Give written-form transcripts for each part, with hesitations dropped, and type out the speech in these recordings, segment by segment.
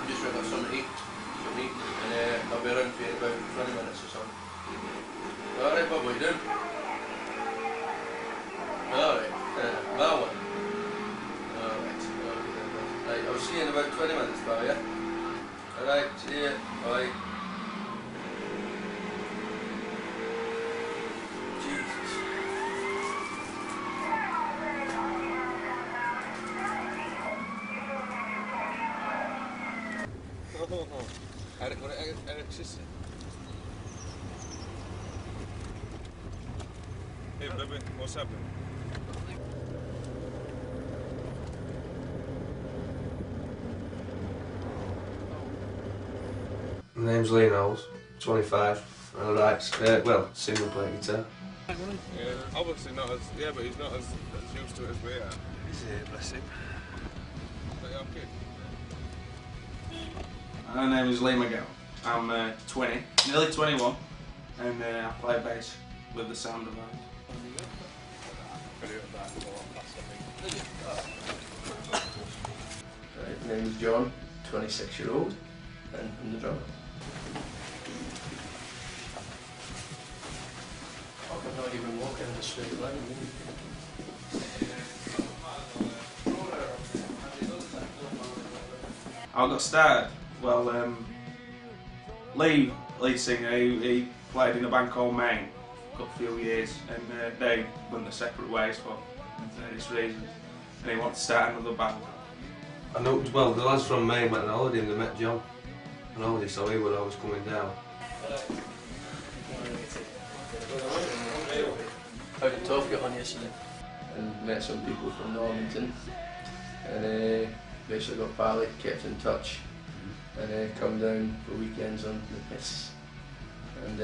just got something to eat, and I'll be around for you in about 20 minutes or something. Alright, what are you doing? Alright, that one. Alright, okay. Right, I'll see you in about 20 minutes, pal, yeah? Alright, see you, bye. Jesus. Eric, what Eric's sister? Hey baby, what's happening? My name's Lee Knowles, 25, and I write, well, sing and play guitar. Yeah, obviously not as, yeah, but he's not as used to it as we are. He's here, bless him. Are you okay? My name is Lee McGowan. I'm 20, nearly 21, and I play bass with the Sound of Band. Right, my name is John, 26-year-old, and I'm the drummer. I could not even walk in a straight line. I got started, well, Lee, lead singer, he played in a band called Maine for a few years, and they went their separate ways for various reasons, and he wanted to start another band. I know, well, the lads from Maine went on holiday and they met John on holiday, so he was always coming down. How did Toff get on yesterday? And met some people from Normanton, and basically got Pally, kept in touch, and come down for weekends on the piss, and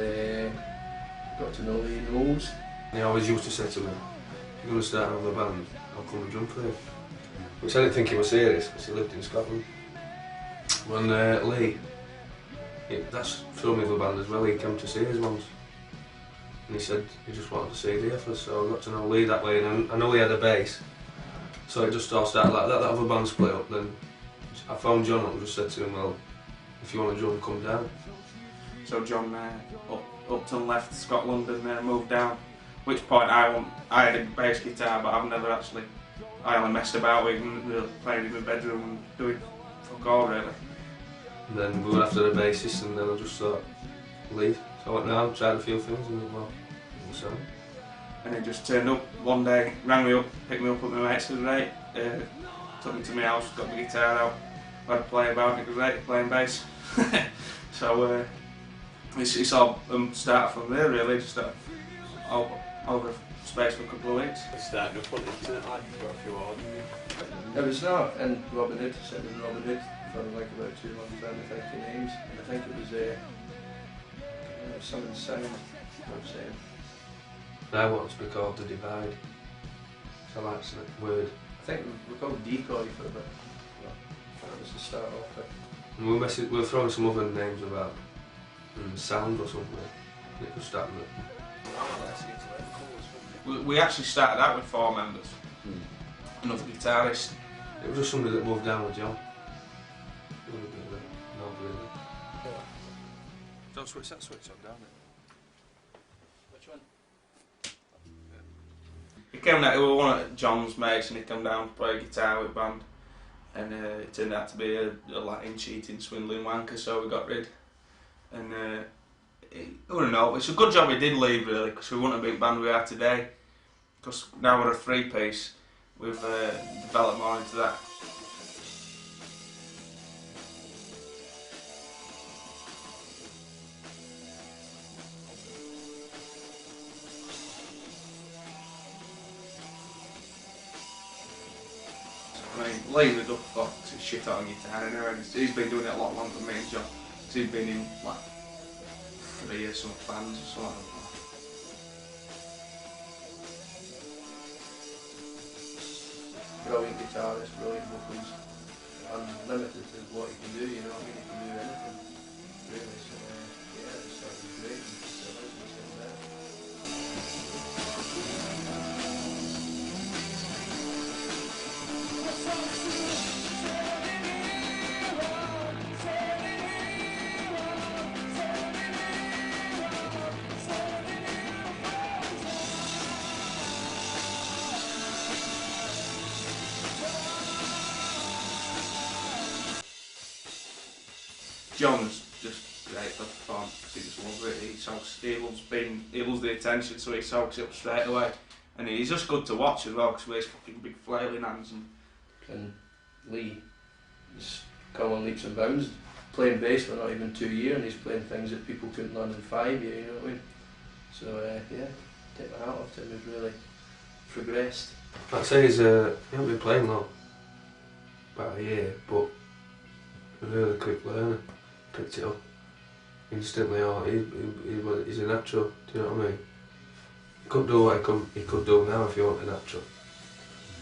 got to know Lee Knowles. And he always used to say to me, "If you're going to start another band, I'll come and drum for you." Which I didn't think he was serious, because he lived in Scotland. When Lee, that's through me the band as well, he came to see us once. And he said he just wanted to see the effort, so I got to know Lee that way, and I know he had a bass. So it just all started like that. That other band split up, then I phoned John up and just said to him, well, if you want to drum, come down. So John up and left Scotland and moved down, at which point I had a bass guitar, but I've never actually, I only messed about with it and really played in my bedroom and doing fuck all really. And then we were after the bassist, and then I just thought, leave. So I went round, tried a few things, and well, so. And he just turned up one day, rang me up, picked me up at my mate's, it was great. Took me to my house, got my guitar out, had a play about it, it was great, playing bass. So it's all started from there really, just over space for a couple of weeks. Starting up on the internet, like, got a few orders. It was not in Robin Hood, sitting in Robin Hood for like about 2 months trying to think of names, and I think it was something sound, I was saying. I want to be called The Divide. So that's the word. I think we called Decoy for a bit. That was the start off with. And we were throwing some other names about sound or something. It was starting We actually started out with 4 members. Another guitarist. It was just somebody that moved down with John. Not really. Don't switch that switch on, damn it. Which one? He came down, he was one of John's mates, and he came down to play guitar with band, and it turned out to be a Latin cheating, swindling wanker, so we got rid. And I don't know, it's a good job we did leave really, because we wouldn't have been the band we are today. Because now we're a 3-piece, we've developed more into that. I mean, Lee was up for shit on guitar anyway. He's been doing it a lot longer than me and John. Cause he's been in like 3 years some bands or something. Brilliant guitarist, brilliant vocals, unlimited to what he can do, you know, I mean, he can do anything, really, so yeah, it was great, and so it was getting better. John's just great for the performance because he just loves it. He loves the attention, so he soaks it up straight away. And he's just good to watch as well because he wears fucking big flailing hands. And Lee just come on leaps and bounds, playing bass for not even 2 years, and he's playing things that people couldn't learn in 5 years, you know what I mean? So yeah, take my hat off to him, he's really progressed. I'd say he hasn't been playing long, about a year, but a really quick learner, picked it up instantly. He's a natural, do you know what I mean? He couldn't do what he could do now if he wanted a natural.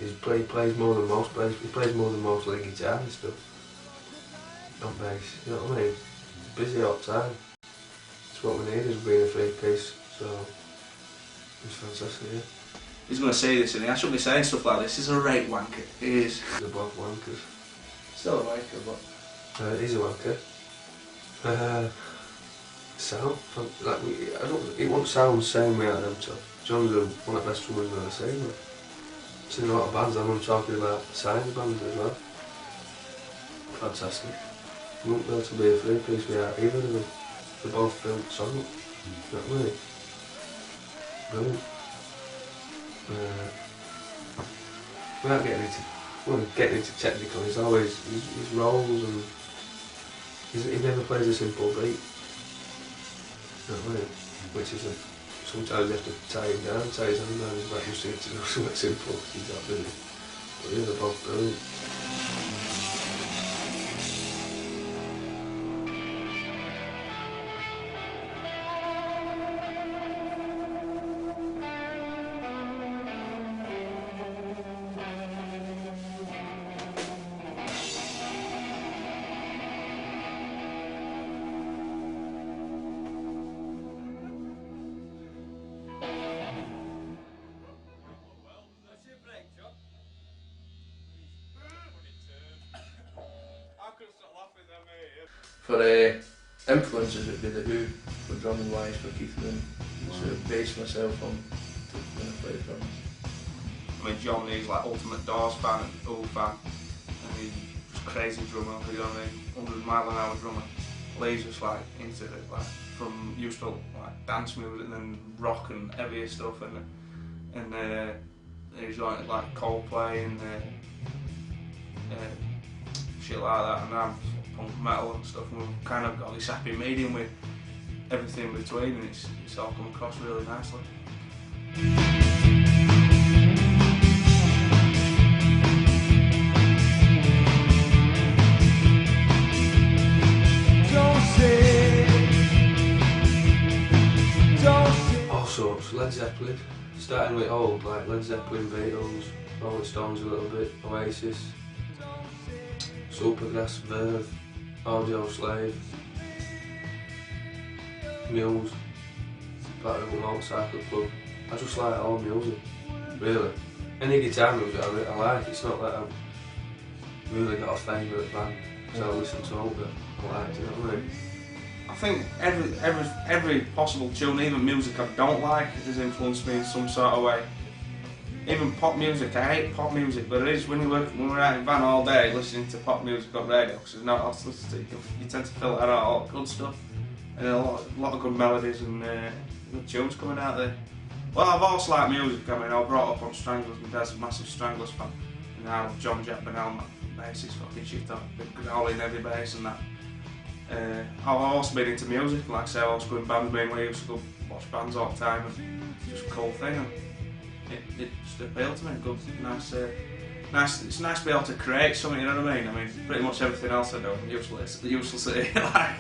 He plays more than most bass, he plays more than most lead guitar and stuff. On bass, you know what I mean? He's busy all the time. That's what we need, is being a free piece, so it's fantastic, yeah. He's going to say this, and I shouldn't be saying stuff like this. He's a right wanker. He is. He's above wankers. Still a wanker, but... He's a wanker. Sound, like, it won't sound the same way out of them two. John's one of the best drummers I've ever seen. I've seen a lot of bands, I'm talking about signed bands as well. Fantastic. You wouldn't be able to be a free piece without either of them. They're both built song. You know what I mean? Brilliant. Without getting into technical, he's always his rolls, and he never plays a simple beat. You know what I mean? Which is sometimes you have to tie him down, tie his hand down. He's like, just need to do something simple because he's that busy. But yeah, they're both brilliant. For influences, it'd be The Who for drumming wise for Keith Moon. So I base myself on when I play drums. I mean, John is like ultimate Doors fan and Who fan, and he's just crazy drummer, you know what I mean, 100 mile an hour drummer. Lee's just like into it, like from used to like dance music and then rock and heavier stuff, and he's like Coldplay and shit like that, and I'm punk metal and stuff, and we've kind of got this happy medium with everything in between, and it's all come across really nicely. All sorts, Led Zeppelin, starting with old, like Led Zeppelin, Beatles, Rolling Stones a little bit, Oasis, Supergrass, Verve, Audio Slave, Muse, Black Rebel Motorcycle Club. I just like all music, really. Any guitar music I like, it's not that I've really got a favourite band, because I listen to all that I like, do you know what I mean? I think every possible tune, even music I don't like, has influenced me in some sort of way. Even pop music, I hate pop music, but it is when we're out in van all day listening to pop music on radio, because there's not else to listen to. You tend to fill it out all good stuff, and a lot of good melodies and good tunes coming out there. Well, I've also liked music. I mean, I was brought up on Stranglers. My dad's a massive Stranglers fan, and I love John Jack Bennell, my bass is fucking shit up, big all in heavy bass and that. I've also been into music, like I say, I was going bands, me and Lee used to go watch bands all the time, and it's just a cool thing, and it just appealed to me. Good, nice. It's nice to be able to create something, you know what I mean? I mean, pretty much everything else I do, useless like.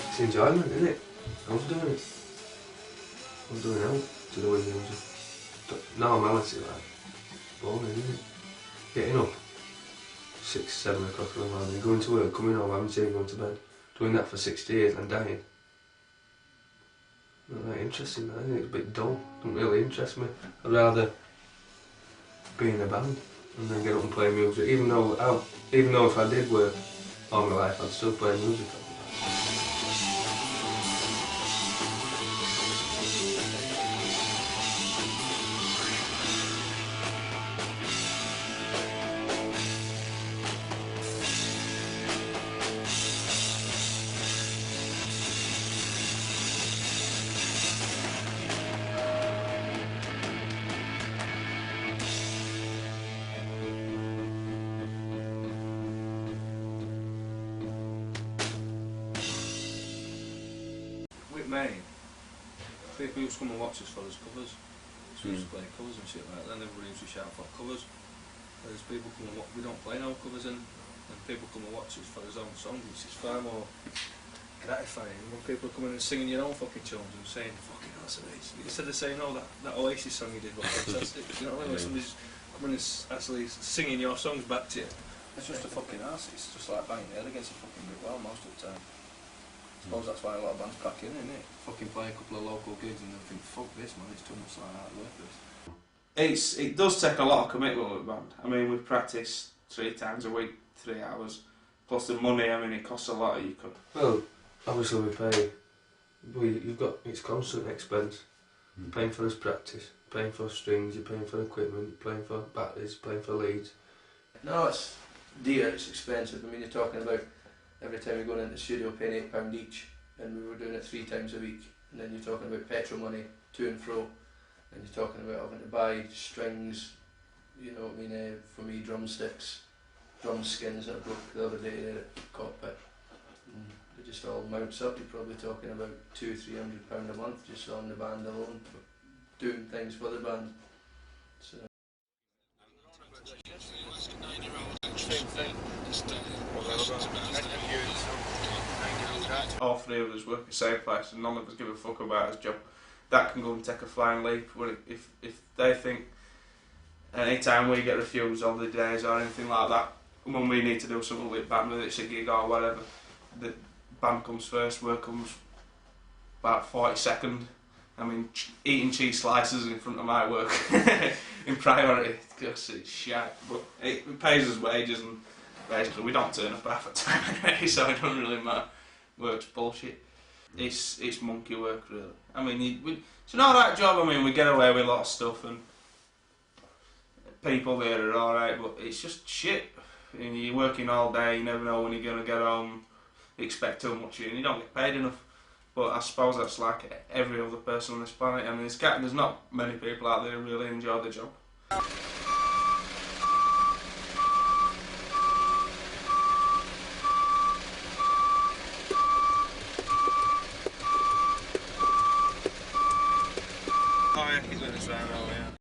It's enjoyment, isn't it? I was doing it. I was doing out to do with music. Normality, like, boring, isn't it? Getting up 6, 7 o'clock in the morning, going to work, coming home, having tea, going to bed, doing that for 60 years and dying. not that interesting. I think it's a bit dull. Doesn't really interest me. I'd rather be in a band and then get up and play music. Even though if I did work all my life, I'd still play music. With me, people used to come and watch us for his covers. So we used to play covers and shit like that, and everybody used to shout for covers. There's people come and we don't play no covers and people come and watch us for his own songs, which is far more gratifying when people are coming and singing your own fucking tunes and saying, fucking awesome, instead of saying, oh, that Oasis song you did was fantastic. You know what I mean? When somebody's coming and actually singing your songs back to you. It's just a fucking arse. It's just like banging your head against a fucking brick wall most of the time. I suppose that's why a lot of bands crack in, isn't it? Fucking play a couple of local gigs and they'll think, fuck this man, it's too much like hard work this. It does take a lot of commitment with a band. I mean, we practice 3 times a week, 3 hours, plus the money. I mean, it costs a lot. You could. Well, obviously we pay. You've got it's constant expense. You're paying for this practice, you're paying for strings, you're paying for equipment, you're paying for batteries, you're paying for leads. No, it's dear. It's expensive. I mean, you're talking about every time you're going into the studio paying £8 each, and we were doing it 3 times a week. And then you're talking about petrol money to and fro. And you're talking about having to buy strings, you know what I mean, for me drumsticks, drum skins that I broke the other day there at the cockpit. And it just all mounts up. You're probably talking about £200–300 a month just on the band alone, for doing things for the band. So. All 3 of us work at the same place and none of us give a fuck about his job. That can go and take a flying leap. But if they think any time we get refused holidays or anything like that, when we need to do something with band, whether it's a gig or whatever, the band comes first, work comes about 42nd. I mean, eating cheese slices in front of my work in priority, because it's shit. But it pays us wages and basically we don't turn up half the time anyway, so it doesn't really matter. Work's bullshit. It's monkey work really. I mean, it's an alright job. I mean, we get away with a lot of stuff and people there are alright, but it's just shit. And you're working all day, you never know when you're going to get home, you expect too much and you don't get paid enough. But I suppose that's like every other person on this planet. I mean, there's not many people out there who really enjoy the job.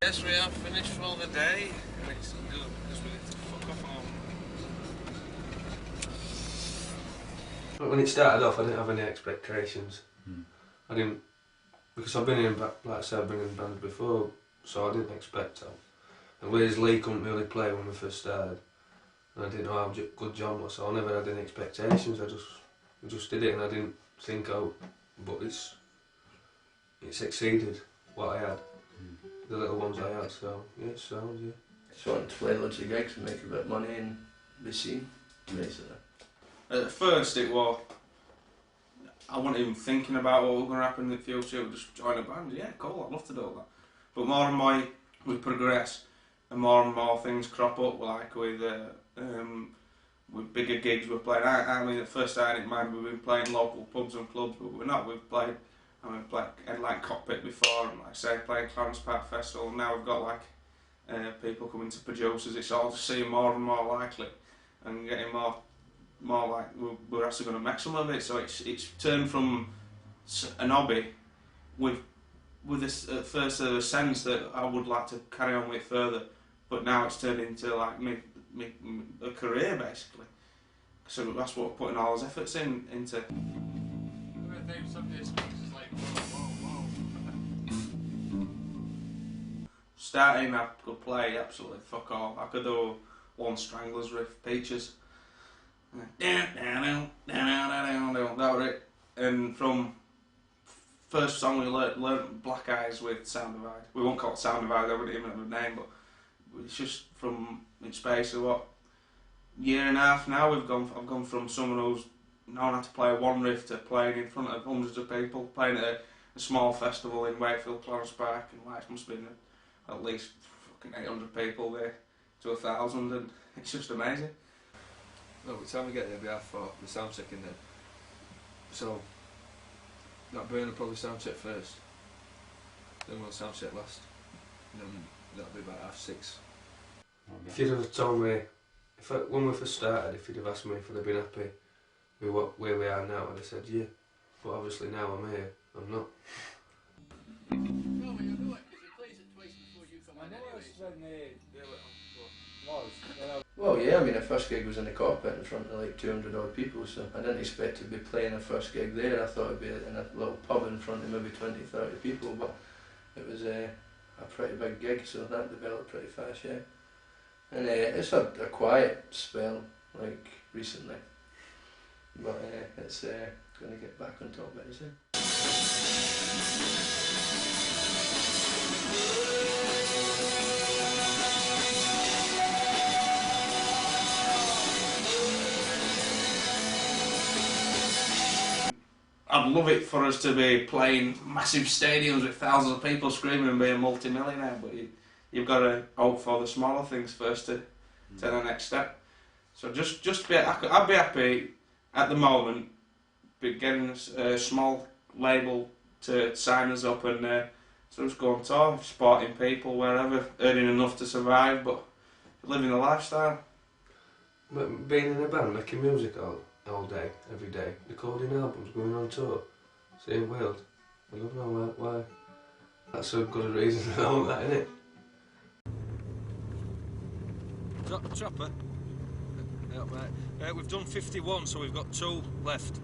Yes, we are finished for the day, and it's good because we need to fuck off home. But when it started off, I didn't have any expectations. I didn't, because I've been in, like I said, I've been in bands before, so I didn't expect that. And whereas Lee couldn't really play when we first started, and I didn't know how good John was, so I never had any expectations. We just did it, and I didn't think out, but it's exceeded what I had. The little ones I had, so yeah, it sounds, yeah. Just wanted to play loads of gigs and make a bit of money and be seen, basically. At first it was, I wasn't even thinking about what was going to happen in the future. I would just join a band, yeah, cool, I'd love to do that. But more and more we progress and more things crop up, like with bigger gigs we're playing. I mean, at first I didn't mind, we've been playing local pubs and clubs, but we're not. We've played, like Cockpit before, and like I say, playing Clarence Park Festival, and now we've got like people coming to producers. It's all just seeming more and more likely, and getting more like we're actually going to make some of it. So it's turned from an hobby with this at first a sense that I would like to carry on with further, but now it's turned into like a career basically. So that's what we're putting all his efforts into. Starting, I could play absolutely fuck all. I could do one Stranglers riff, Peaches. That was it. And from first song we learnt Black Eyes with Sound Divide. We won't call it Sound Divide, I wouldn't even have a name, but it's just from in space of what, year and a half now I've gone from someone who's known how to play one riff to playing in front of hundreds of people, playing at a small festival in Wakefield, Clarence Park, and like, must have been at least fucking 800 people there to 1,000, and it's just amazing. No, by the time we get there, we have for the sound check in there. So that burn will probably sound check first, then we'll sound check last, and then that'll be about 6:30. If you'd have told me, when we first started, if you'd have asked me if I'd have been happy with where we are now, I'd have said yeah. But obviously now I'm here, I'm not. Well, yeah, I mean, our first gig was in the cockpit in front of like 200 odd people, so I didn't expect to be playing a first gig there. I thought it'd be in a little pub in front of maybe 20, 30 people, but it was a pretty big gig, so that developed pretty fast, yeah. And it's had a quiet spell, like, recently, but it's going to get back on top very soon. I'd love it for us to be playing massive stadiums with thousands of people screaming and being a multi-millionaire, but you've got to hope for the smaller things first to take the next step. So I'd be happy at the moment getting a small label to sign us up and so just go on tour, supporting people wherever, earning enough to survive, but living the lifestyle. But being in a band, making music all day, every day, recording albums, going on tour, seeing world, I don't know why. That's a good reason I want that, isn't it? Chopper? Yeah, right. We've done 51, so we've got 2 left.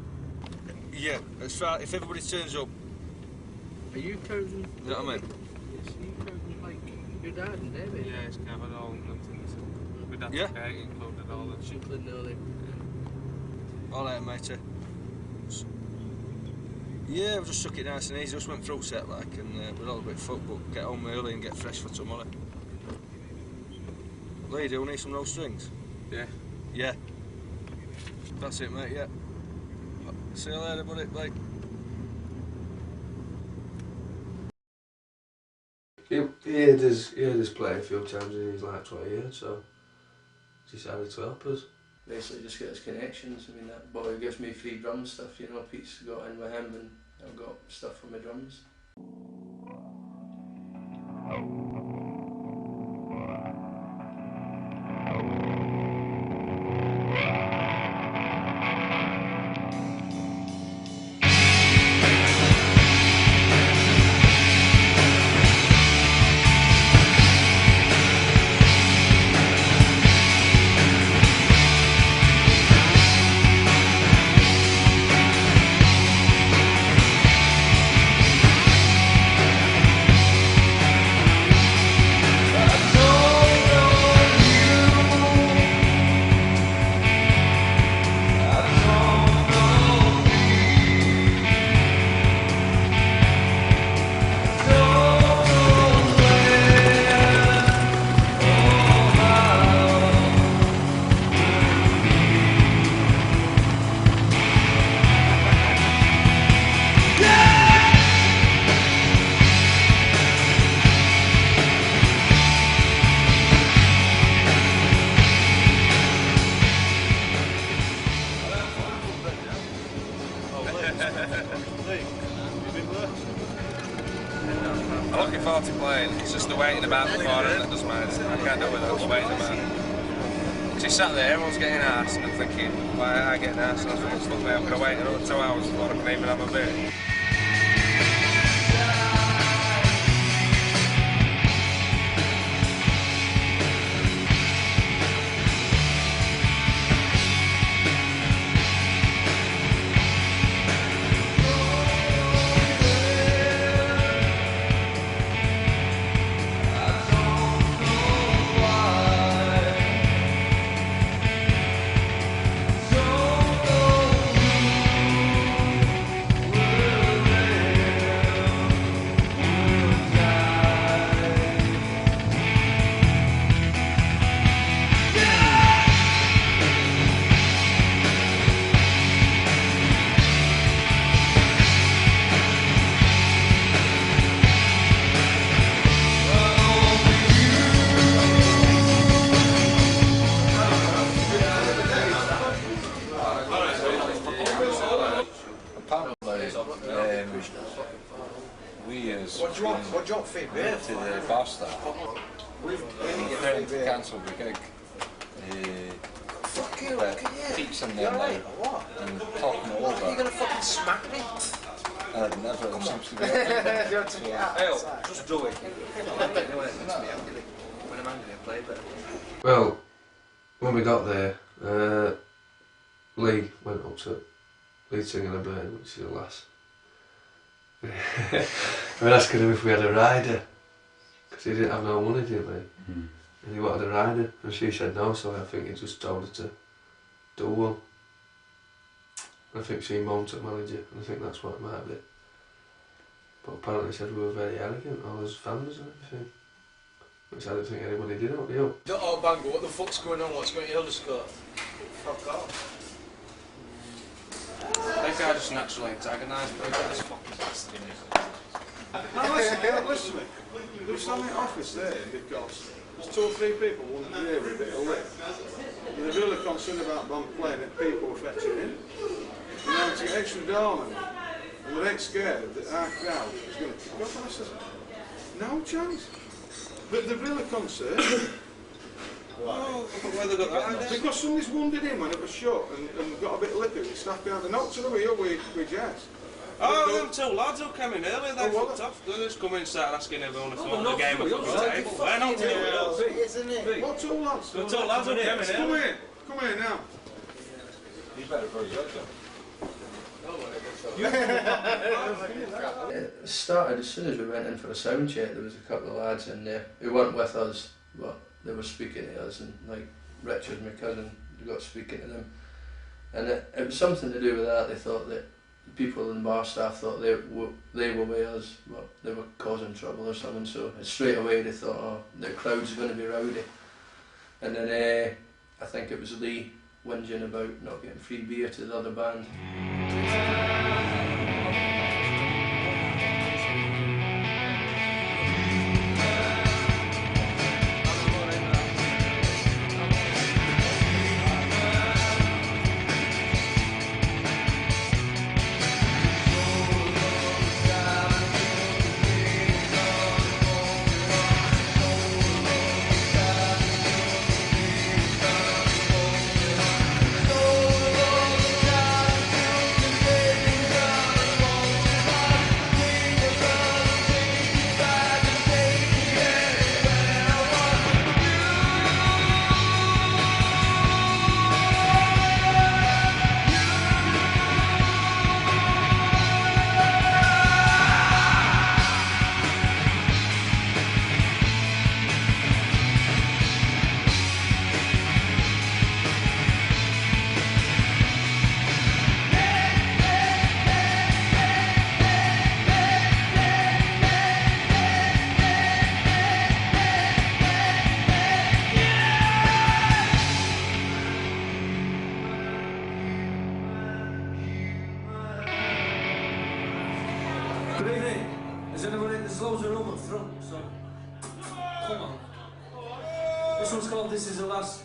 Yeah, as far if everybody turns up. Are you counting? You know what I mean? Yes, are you counting like your dad and David? Yeah, it's covered all them things. With that cake included all the shit. Alright, matey. Yeah, we just took it nice and easy, just went through set like, and we're all a bit fucked, but get home early and get fresh for tomorrow. Lee, do we need some no strings? Yeah. Yeah. That's it, mate, yeah. See you later, buddy, bye. He heard us play a few times in his life, what he heard, so he decided to help us. Basically just get his connections. I mean, that boy gives me free drum stuff, you know, Pete's got in with him and I've got stuff for my drums. I'm looking forward to playing. It's just the waiting about before that does mine. I can't do it without the waiting about. Because you sat there, everyone's getting arsed, and I'm thinking, why am I getting arsed? And I was thinking, look, mate, I'm going to wait another 2 hours before I can even have a beer. What do you want for your beer? To the bar staff. They're to cancel the gig. Fuck you, But look at you. teach them You're then right, now or what? and talking it Are you over. gonna fucking smack me? Never seems to be. Do you want to get out? Hey, outside? just do it. When I'm angry, I play better. Well, when we got there, Lee went up to lead singer of Burn, which is a lass. We were asking him if we had a rider, because he didn't have no money, didn't we? And he wanted a rider, and she said no, so I think he just told her to do one. I think she moaned to the manager, and I think that's what it might be. But apparently said we were very arrogant, all his fans and everything. Which I don't think anybody did up you. Oh, Bango, what the fuck's going on? What's going on your underscore? Fuck off. That guy just naturally antagonised me. This fucking bastard in here. Now listen to me. There was something office there because there's 2 or 3 people wanting to hear a bit of lip. And they're really concerned about band playing it, people were fetching in. And now to get extra doormen, and they ain't scared that our crowd is going to kick off. And I said, no chance. But they're really concerned. Oh, where they got that idea? Because somebody's wounded him when it was shut and got a bit lippy with staff behind the notes of the wheel with Jess. Oh, them 2 lads who came in earlier, they Oh, fucked off. They just come in and started asking everyone if they wanted a game of the table. They're not 2 wheels. Isn't it? What 2 lads? The 2 lads who came in Come earlier. here. Come here now. You better go yoga. It started as soon as we went in for a sound check. There was a couple of lads in there who weren't with us, but they were speaking to us, and like Richard, my cousin, got speaking to them, and it was something to do with that. They thought that the people in the bar staff thought they were with us, but they were causing trouble or something. So straight away they thought, oh, the crowd's going to be rowdy, and then I think it was Lee whinging about not getting free beer to the other band. Good evening. Is anybody? There's loads of room up front, so come on. This one's called This Is the Last.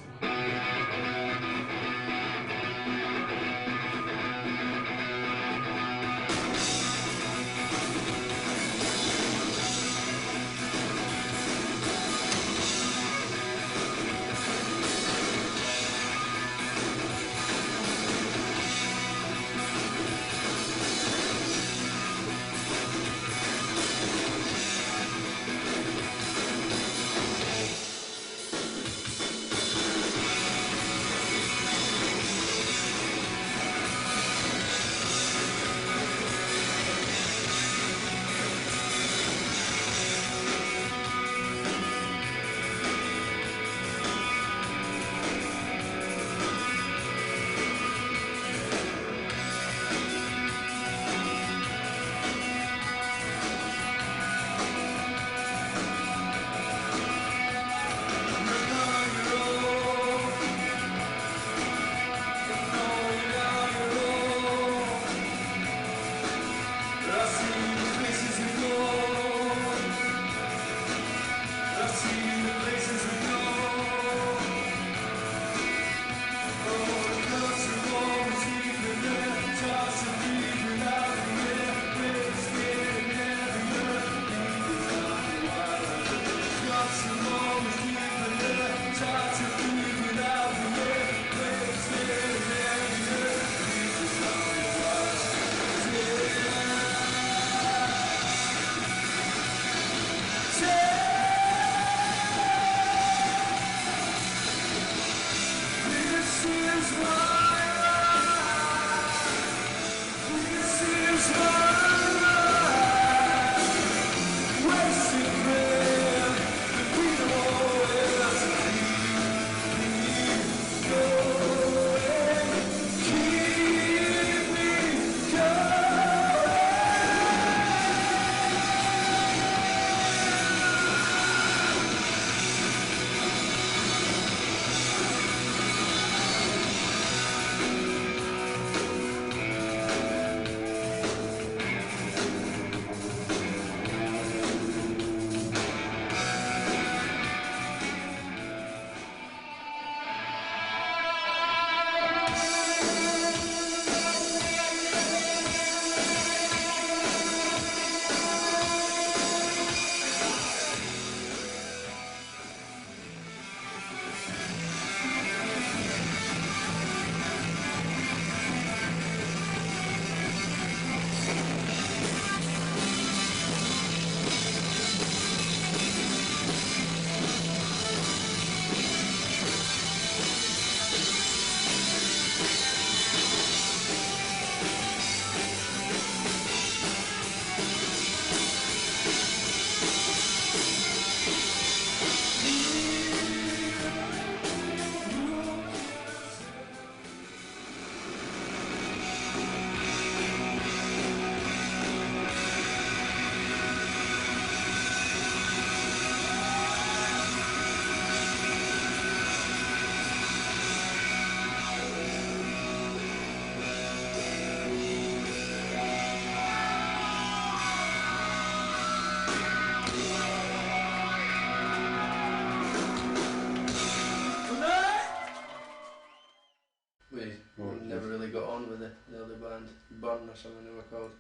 Burn or something they were called.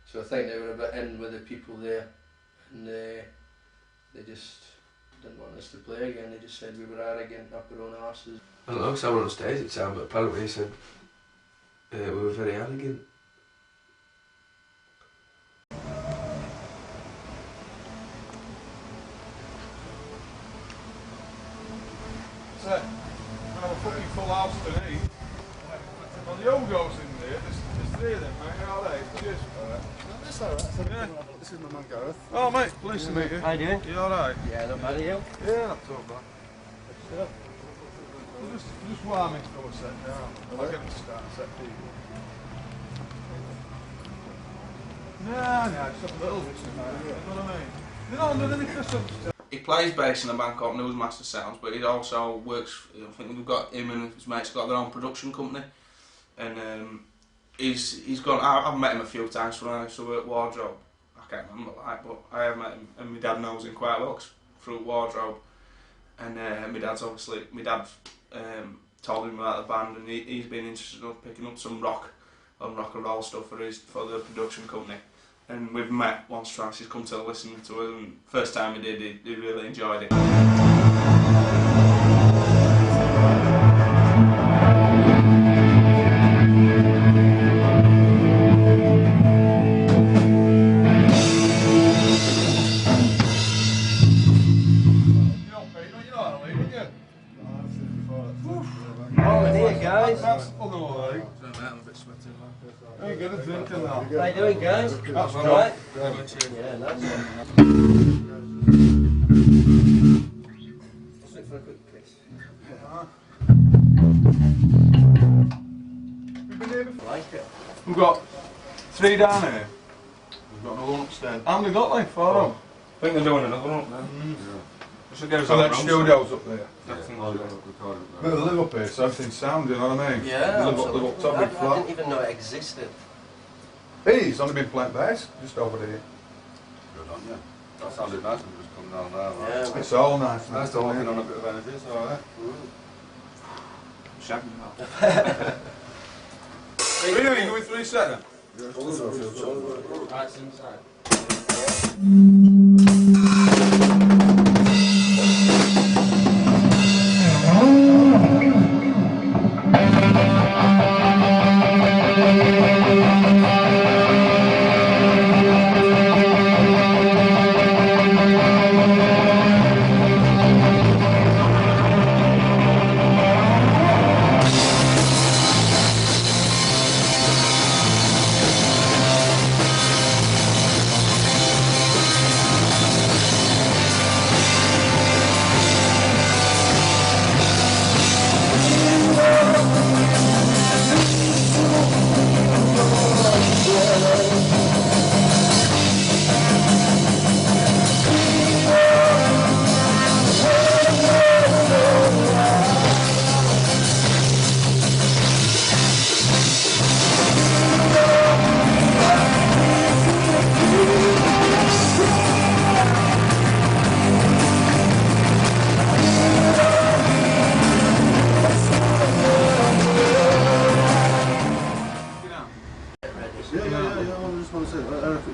So I think they were a bit in with the people there, and they just didn't want us to play again. They just said we were arrogant up our own arses. I don't know, because I went on stage at the time, but apparently he said we were very arrogant. So, I have a fucking full house tonight. Well, the old goes in there, there's three of them, mate. All right, cheers. That's alright. Yeah. This is my man Gareth. Oh, mate, pleased to meet you. How you doing? You alright? Yeah, not bad, are you? Yeah, not too bad. Just warming for a sec now. I'll get them to start a sec, Nah, just a little bit tonight, you know what I mean? They don't do any Christmas. He plays bass in a band called Newsmaster Sounds, but he also works, I think we've got him and his mates got their own production company, and he's gone, I've met him a few times when I used to work Wardrobe. I can't remember but I have met him, and my dad knows him quite well through Wardrobe, and my dad told him about the band, and he's been interested in picking up some rock and roll stuff for the production company. And we've met once or twice. He's come to listen to it, and first time he did, he really enjoyed it. Oh, dear, guys. Hey, get a drink in now. How you doing, guys? That's All right? Yeah, nice one. Let's look for a quick piss. We've been here before. I like it. We've got 3 down here. We've got another one upstairs. How many got like 4 on? I think they're doing another one now. We should get us So on that the studios up there. Definitely. But they live up here, so everything's sound, you know what I mean? Yeah, They live up top, big I flat. didn't even know it existed. He's only been playing bass, just over there. Good on you. That sounded nice when it was coming down there. Yeah, It's all nice. Nice to walking on a bit of energy, it's alright. Shagging that. Are you going 3 seconds? Right, it's inside.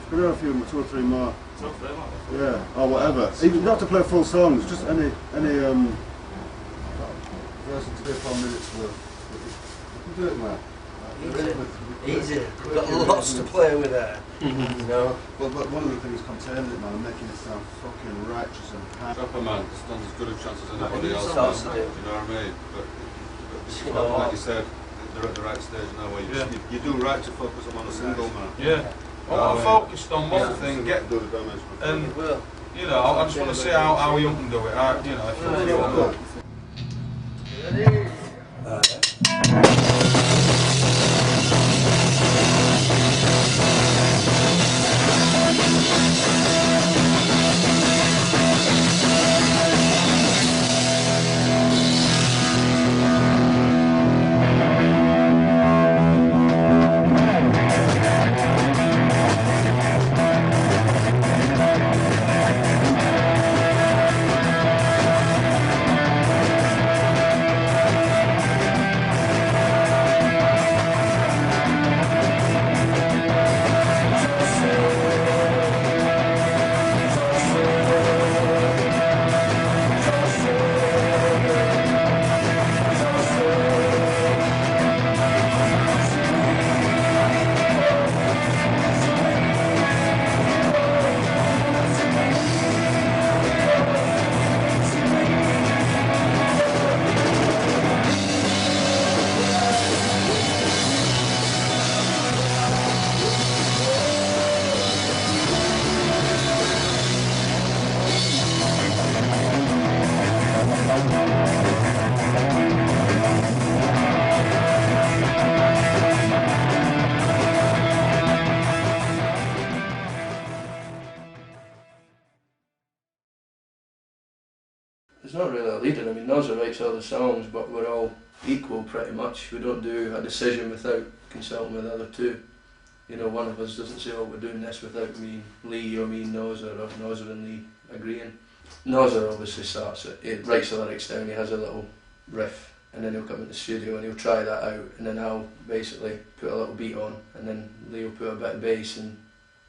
Could have a few, 2 or 3 more. Yeah, or whatever. You don't have to play full songs, just any version to do 4 minutes worth. You can do it, man. Easy. We've got lots to play with there. You know? Well, but one of the things containing it, man, and making it sound fucking righteous and high. Trapper man stands as good a chance as anybody else. Starts to do. You know what I mean? But You know like what? you said, they're at the right stage now where you do right to focus them on a single man. Yeah. I want to focus on one thing, get do the damage. and Well, you know, I just want to see how you can do it. You know, if you want There's not really a leader. I mean, Nozza writes all the songs, but we're all equal pretty much. We don't do a decision without consulting with the other two. You know, one of us doesn't say, oh, we're doing this without me, Lee, or me, Nozza, or Nozza and Lee agreeing. Nozza obviously starts it. He writes the lyrics down, he has a little riff, and then he'll come in the studio and he'll try that out, and then I'll basically put a little beat on, and then Lee will put a bit of bass, and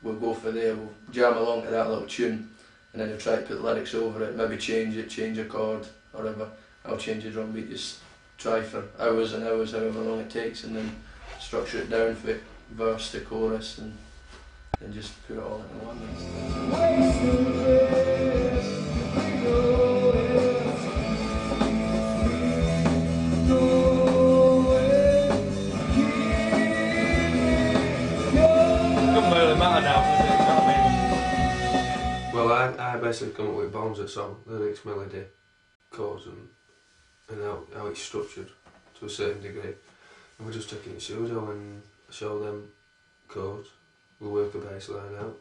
we'll go for there, we'll jam along to that little tune, and then he'll try to put lyrics over it, maybe change it, change a chord, or whatever. I'll change the drum beat, just try for hours and hours, however long it takes, and then structure it down for verse to chorus, and then just put it all into one. Well, I basically come up with bounds of song, lyrics, melody, chords, and how it's structured to a certain degree. And we just take it in the studio and show them chords. We'll work a bass line out,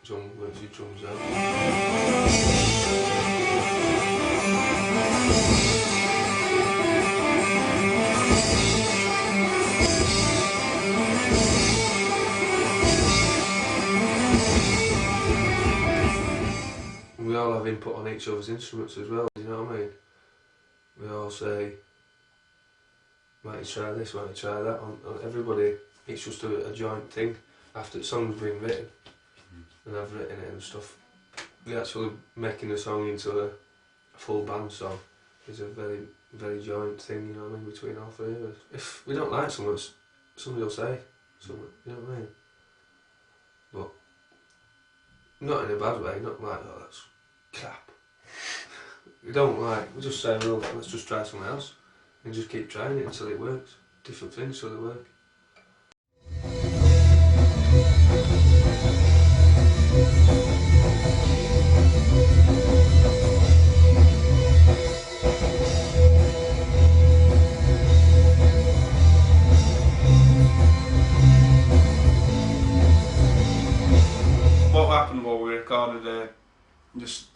John works his drums out. We all have input on each other's instruments as well, you know what I mean? We all say, might you try this, might you try that, on everybody. It's just a joint thing. After the song's been written, and I've written it and stuff, we actually making the song into a full band song is a very, very joint thing, you know what I mean, between all three of us. If we don't like something, somebody will say something, you know what I mean? But not in a bad way, not like, oh, that's crap. We don't like, we just say, well, let's just try something else, and just keep trying it until it works. Different things till they work. What happened was we recorded just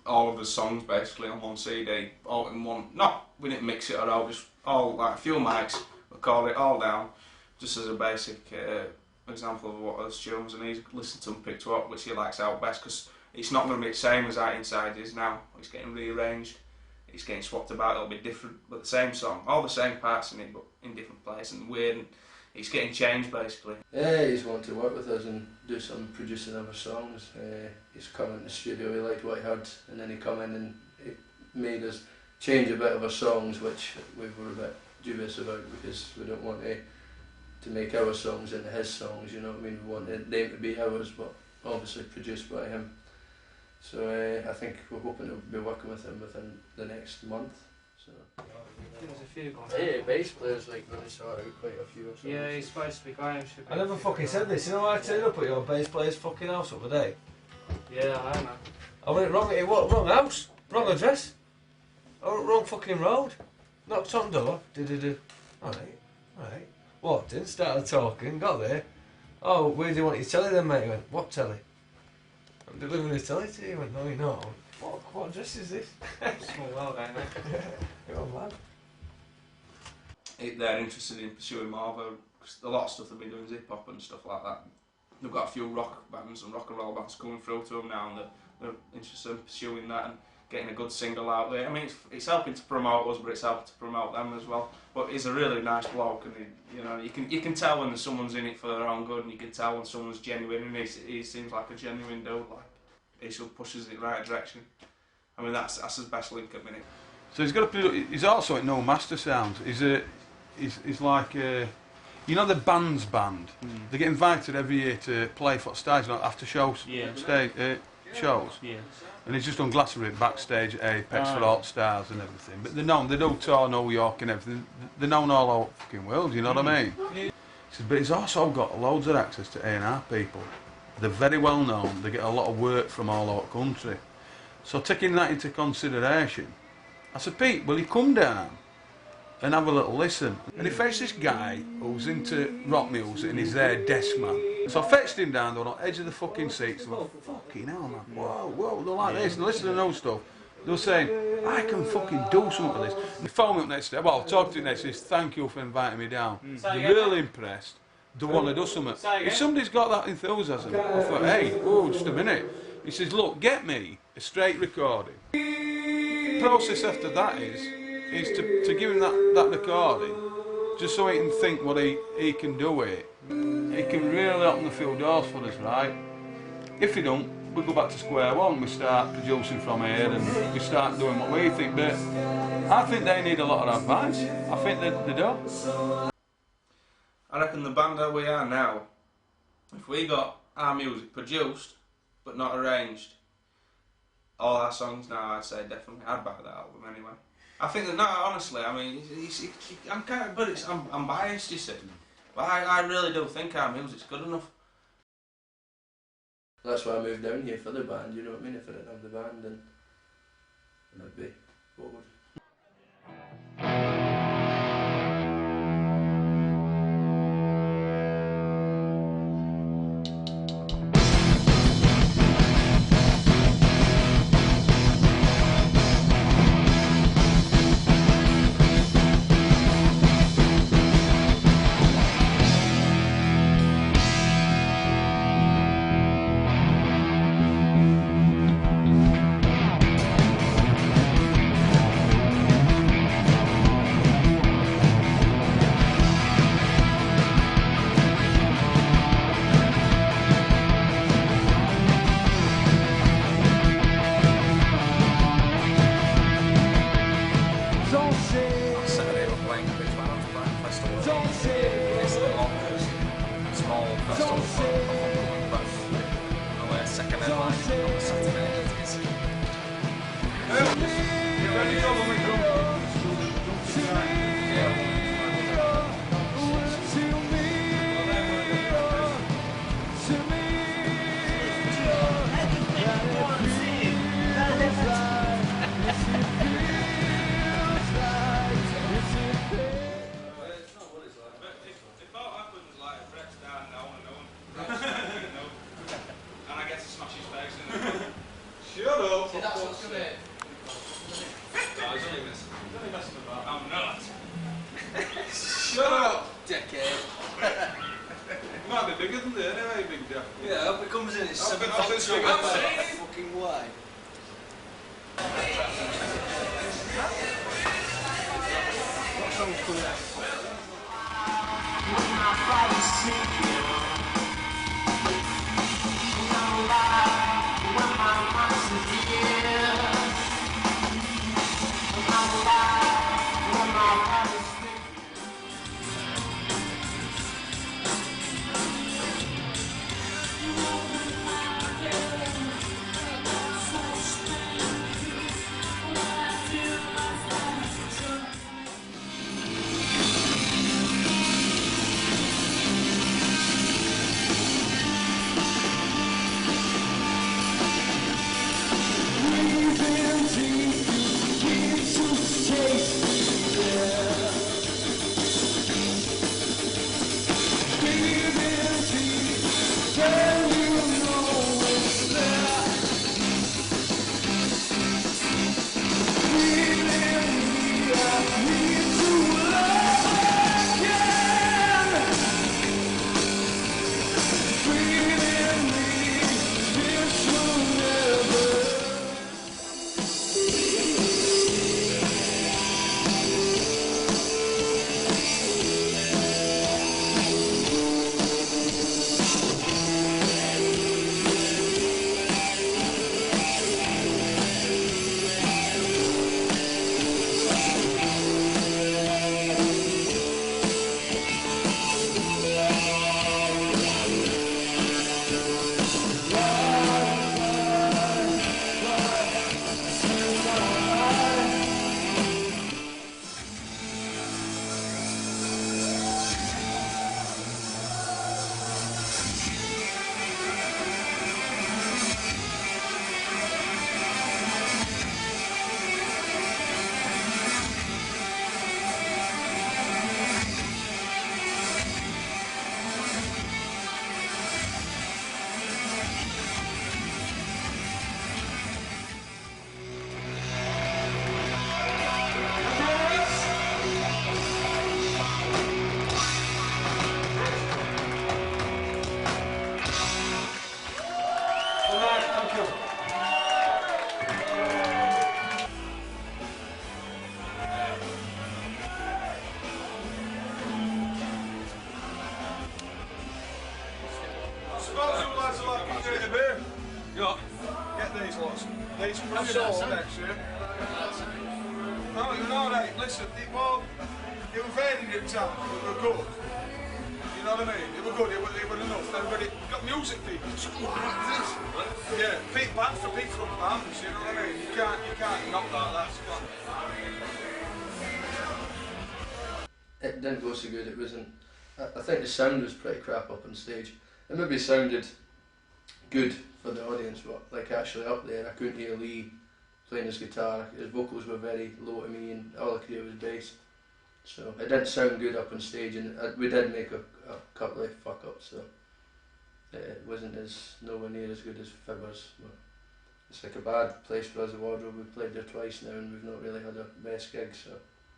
all of the songs basically on one CD, all in one. No, we didn't mix it at all. Just all like a few mics, record it all down, just as a basic example of what us tunes, and he's listened to them, picked up which he likes out best, because it's not going to be the same as that Inside is now. It's getting rearranged, it's getting swapped about, it'll be different, but the same song, all the same parts in it, but in different places and weird. And it's getting changed basically. Yeah, he's wanted to work with us and do some producing other songs. He's come in the studio, he liked what he heard, and then he come in and it made us change a bit of our songs, which we were a bit dubious about, because we don't want to make our songs into his songs, you know what I mean? We want them to be ours, but obviously produced by him. So I think we're hoping to be working with him within the next month. So. There's a few gone. Yeah, bass players like really sort out quite a few or something. Yeah, he's supposed to be going. I never fucking said this, you know, I turned up at your bass player's fucking house the other day. Yeah, I know. I went wrong, wrong house, wrong address, wrong fucking road. Knocked on door, alright. Walked in, started talking, got there. Oh, where do you want your telly then, mate? He went, what telly? I'm delivering the telly to you. He went, no, you're not. What address is this? Small world, ain't it? You're a lad. They're interested in pursuing more, because a lot of stuff they've been doing is hip hop and stuff like that. They've got a few rock bands and rock and roll bands coming through to them now, and they're interested in pursuing that and getting a good single out there. I mean, it's helping to promote us, but it's helping to promote them as well. But he's a really nice bloke, and you can tell when someone's in it for their own good, and you can tell when someone's genuine, and he seems like a genuine dude. Like, he sort of pushes it in the right direction. I mean, that's his best link at the minute. So he's also at No Master Sound. He's like you know the band's band. They get invited every year to play for stage, like after shows, shows. Yeah. And he's just done Glastonbury backstage at Apex for All Stars and everything. But they're known. They do tour New York and everything. They're known all over the fucking world. You know what I mean? He says, but he's also got loads of access to A&R people. They're very well known. They get a lot of work from all over the country. So taking that into consideration, I said, Pete, will you come down and have a little listen? And he fetched this guy who's into rock music and he's their desk man. So I fetched him down on the edge of the fucking seats. I'm like, fucking hell, man. Whoa, they're like this. And listen to those stuff. They were saying, I can fucking do something with this. And he phoned me up next day. Well, I talked to him next day. He says, thank you for inviting me down. They're really impressed. They want to do something. If somebody's got that enthusiasm, I thought, hey, just a minute. He says, look, get me a straight recording. The process after that is to give him that recording, just so he can think what he can do with it. He can really open a few doors for us, right? If he don't, we go back to square one, we start producing from here and we start doing what we think. But I think they need a lot of advice. I think they do. I reckon the band that we are now, if we got our music produced but not arranged, all our songs now, I'd say definitely, I'd buy that album anyway. I think that, no, honestly, I mean, I'm kind of, but I'm biased, you see. But I really do think our music's good enough. That's why I moved down here for the band, you know what I mean? If I didn't have the band, then I'd be bored. aspects, yeah. No, you know, like, listen, they were varied at times, but they were good. You know what I mean? They were good, they were enough. Everybody got music people. Yeah, bands for people from bands, you know what I mean? You can't knock that, that's fun. It didn't go so good, it wasn't. I think the sound was pretty crap up on stage. It maybe sounded good for the audience, but like actually up there I couldn't hear Lee playing his guitar. His vocals were very low to me and all I could hear was bass. So it didn't sound good up on stage, and we did make a couple of fuck ups, so it wasn't nowhere near as good as Fibbers. But it's like a bad place for us, the Wardrobe. We've played there twice now and we've not really had our best gigs. So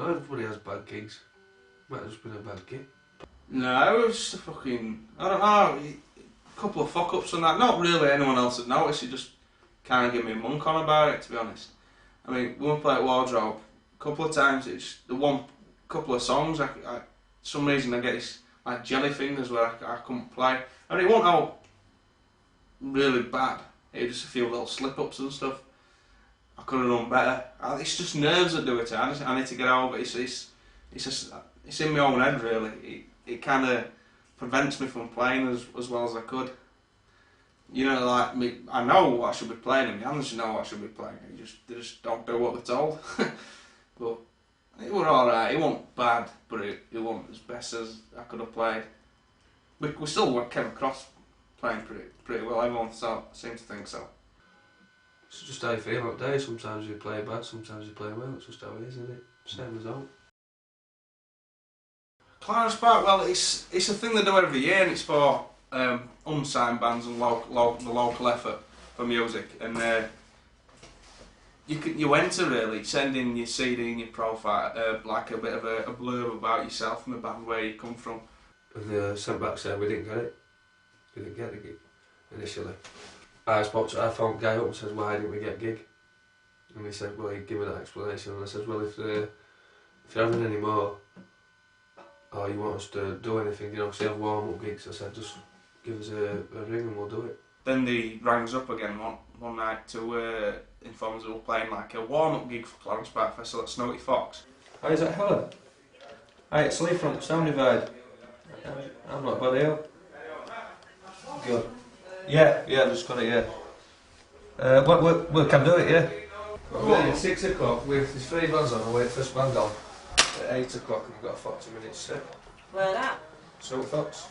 everybody has bad gigs. Might have just been a bad gig. No, it was just a fucking, I don't know, a couple of fuck ups and that. Not really anyone else had noticed, he just kind of gave me a monk on about it, to be honest. I mean, when we played at Wardrobe, a couple of times, it's the one couple of songs, I some reason I get this like jelly fingers where I couldn't play. I mean, it wasn't all really bad, it was just a few little slip ups and stuff. I could have done better. It's just nerves that do it. I need to get over it. It's in my own head really. It kind of prevents me from playing as well as I could. You know, like me, I know what I should be playing, and the others know what I should be playing. They just don't do what they're told. But it were alright. It wasn't bad, but it wasn't as best as I could have played. We still came across playing pretty well. Everyone seemed to think so. It's just how you feel that day. Sometimes you play bad, sometimes you play well. It's just how it is, isn't it? Same result. Clarence Park, well, it's a thing they do every year, and it's for unsigned bands and the local effort for music. And you enter really, send in your CD and your profile, like a bit of a blurb about yourself and the band, where you come from. And they sent back saying we didn't get it. We didn't get the gig initially. I phoned Guy up and said, why didn't we get a gig? And he said, well, he'd give me that explanation. And I said, well, if you're having any more, or you want us to do anything, you know, say have warm-up gigs, I said, just give us a ring and we'll do it. Then they rang us up again one night to inform us that we were playing like a warm-up gig for Clarence Park Festival at Snooty Fox. Hi, is that Helen? Hi, it's Lee from Sound Divide. I'm not bad, here. Good. Yeah, I've just got it, yeah. We can do it, yeah. Well, at 6 o'clock, there's 3 bands on, we'll wait first band on. At 8 o'clock, and we've got a 40-minute set. Where that? Snooty Fox.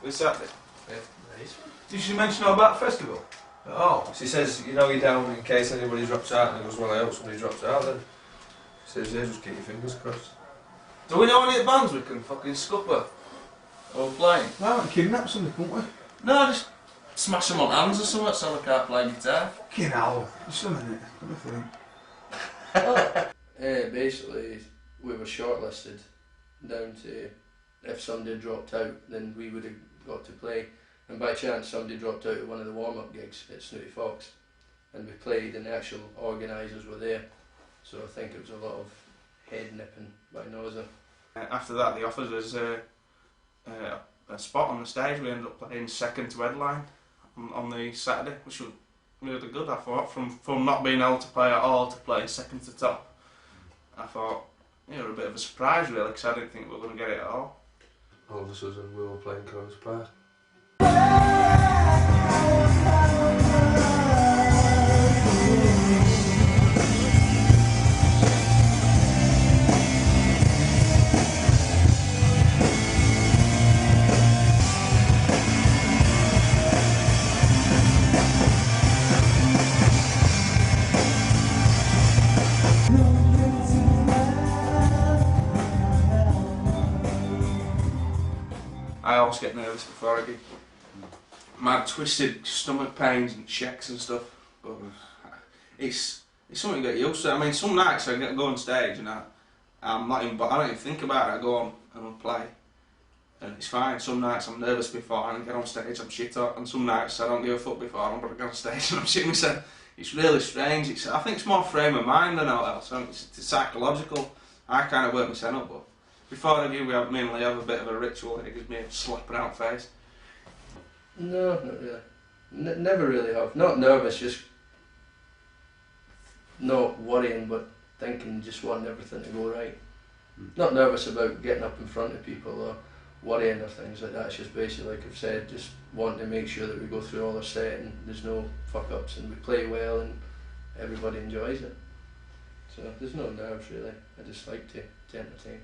Where's that then? Yeah, nice. Did she mention about the festival? Oh, she says, you know, you're down in case anybody drops out, and he goes, well, I hope somebody drops out then. She says, yeah, just keep your fingers crossed. Do we know any bands we can fucking scupper? Or play? No, I haven't kidnapped somebody, couldn't we? No, just smash them on hands or something so they can't play guitar. Fucking hell, there's something in it. Basically, we were shortlisted down to if somebody dropped out, then we would have got to play. And by chance, somebody dropped out at one of the warm-up gigs at Snooty Fox, and we played, and the actual organisers were there. So I think it was a lot of head nipping by Noza. After that, they offered us a spot on the stage. We ended up playing second to headline on the Saturday, which was really good, I thought, from not being able to play at all to play second to top. I thought, it was a bit of a surprise really, because I didn't think we were going to get it at all. All of a sudden we were playing Clarence Park. I always get nervous before I gig. I have twisted stomach pains and checks and stuff, but it's something you get used to. I mean, some nights I go on stage and I don't even think about it. I go on and I play, and it's fine. Some nights I'm nervous before I get on stage, I'm shit hot, and some nights I don't give a fuck before I'm going to get on stage and I'm shitting myself. It's really strange. I think it's more frame of mind than all else. It's psychological. I kind of work myself up, but before I do, we mainly have a bit of a ritual that gives me a slapping out face. No, not really. Never really have. Not nervous, just not worrying, but thinking, just wanting everything to go right. Not nervous about getting up in front of people or worrying or things like that. It's just basically, like I've said, just wanting to make sure that we go through all our set and there's no fuck ups and we play well and everybody enjoys it. So there's no nerves really. I just like to entertain.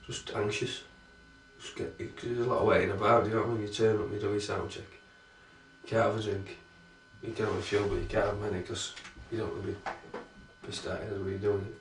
Just anxious. Just get, cause there's a lot of waiting about, you know what I mean? You turn up, you do your sound check. You can't have a drink. You can have a few, but you can't have many because you don't want to be pissed at it when you're doing it.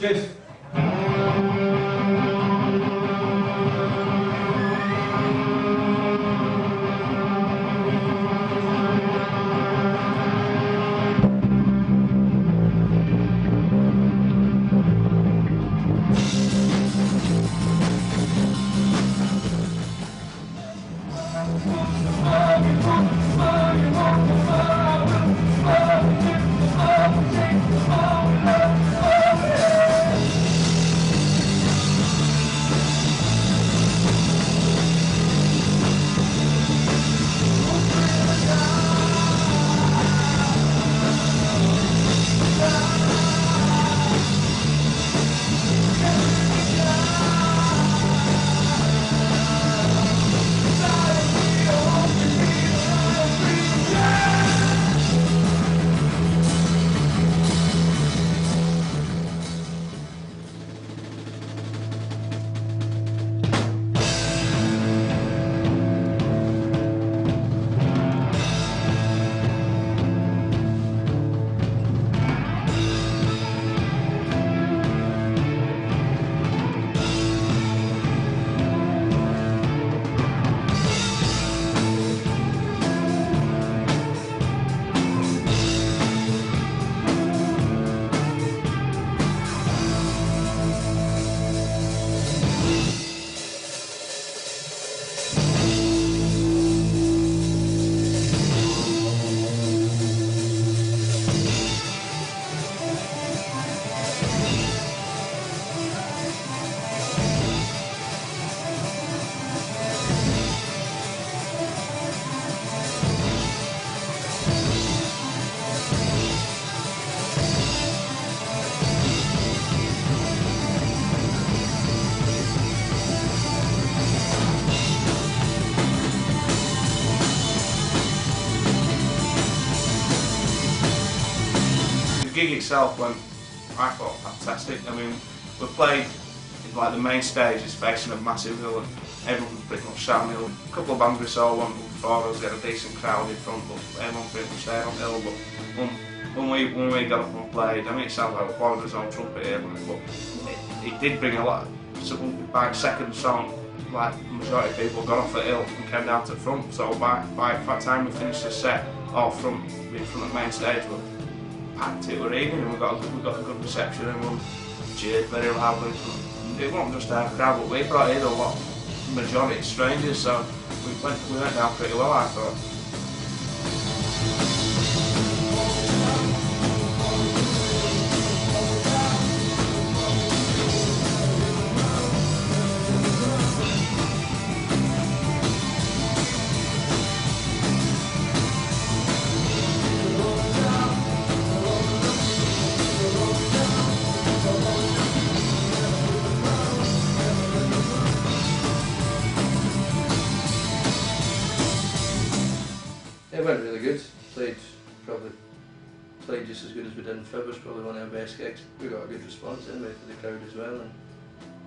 Cheers. The gig itself went, I thought, fantastic. I mean, we played like the main stage is facing a massive hill and everyone was pretty much sat on the hill. A couple of bands we saw one before us, we had a decent crowd in front, but everyone pretty much stayed on the hill. But when we got up and played, I mean, it sounds like we're blowing his own trumpet here, but he did bring a lot. So by second song, like majority of people got off the hill and came down to the front. So by the time we finished the set, being front of the main stage, we packed it. We're evening, and we got a good reception, and we cheered very loudly. It wasn't just our crowd, but we brought in a lot, majority strangers. So we went down pretty well, I thought. It went really good. Played just as good as we did in Feb. Was probably one of our best gigs. We got a good response anyway for the crowd as well, and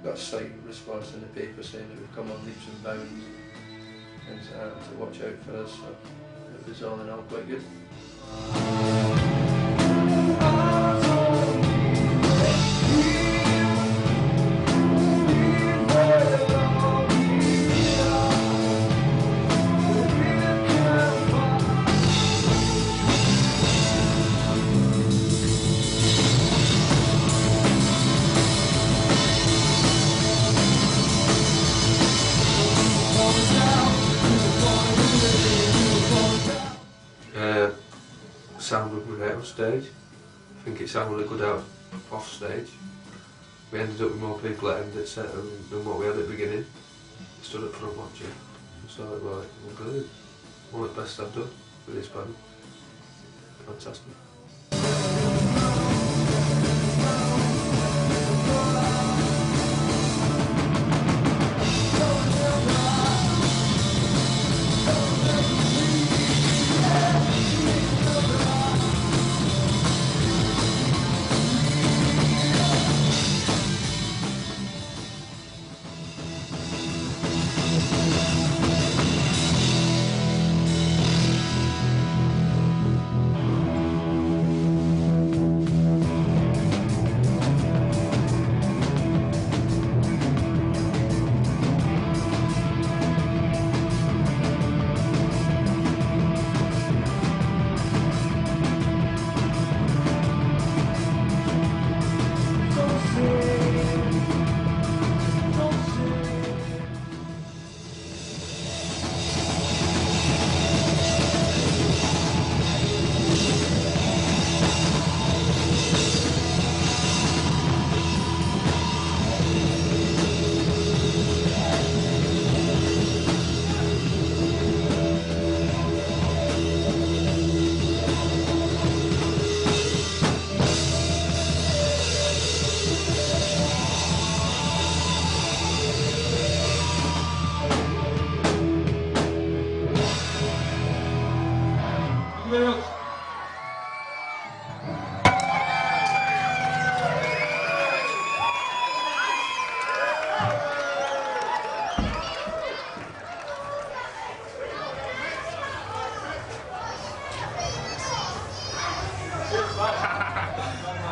got a slight response in the paper saying that we've come on leaps and bounds and to watch out for us. So it was all in all quite good. Sounded good out on stage. I think it sounded good out off stage. We ended up with more people at end at set than what we had at the beginning. We stood up front watching. So it was brilliant. One of the best I've done with this band. Fantastic.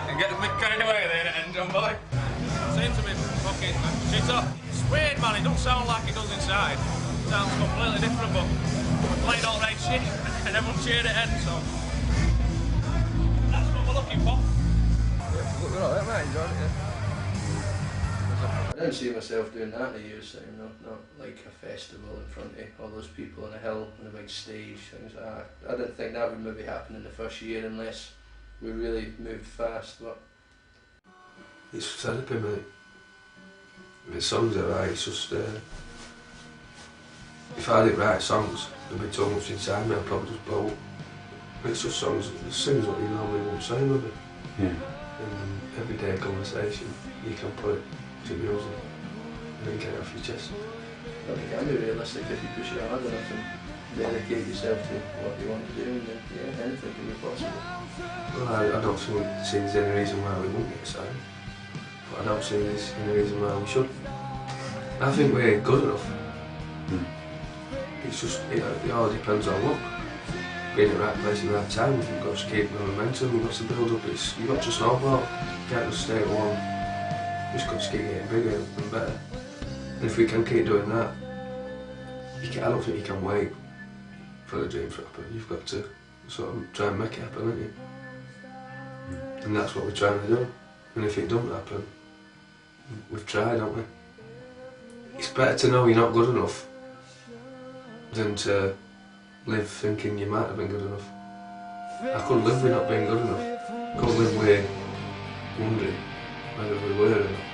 And get a bit carried away there at end, John boy. Seems to be fucking shit up. It's weird, man. It don't sound like it does inside. It sounds completely different, but we played all right shit and everyone cheered at end, so that's what we're looking for. We're alright, mate. Enjoyed it, yeah. I don't see myself doing that in a year's time, not like a festival in front of all those people on a hill on a big stage, things like that. I don't think that would maybe happen in the first year unless we really moved fast, but... It's therapy, mate. The songs are right, it's just... if I didn't write songs, there'd be too much inside me, I'd probably just blow up. It's just songs, it's things that you normally won't say, would it? Yeah. In everyday conversation, you can put it to music and then get it off your chest. But you can be realistic if you push it hard enough and dedicate yourself to what you want to do, and then yeah, anything can be possible. Well, I don't see there's any reason why we won't get signed, but I don't see there's any reason why we should. I think we ain't good enough. It's just, it all depends on luck. being at the right place at the right time. You've got to keep the momentum, you've got to build up, you've got to snowball. You can't just stay at one. You've just got to keep getting bigger and better. And if we can keep doing that, I don't think you can wait for the dream to happen. You've got to sort of try and make it happen, haven't you? And that's what we're trying to do. And if it doesn't happen, we've tried, haven't we? It's better to know you're not good enough than to live thinking you might have been good enough. I couldn't live with not being good enough. I couldn't live with wondering whether we were or not.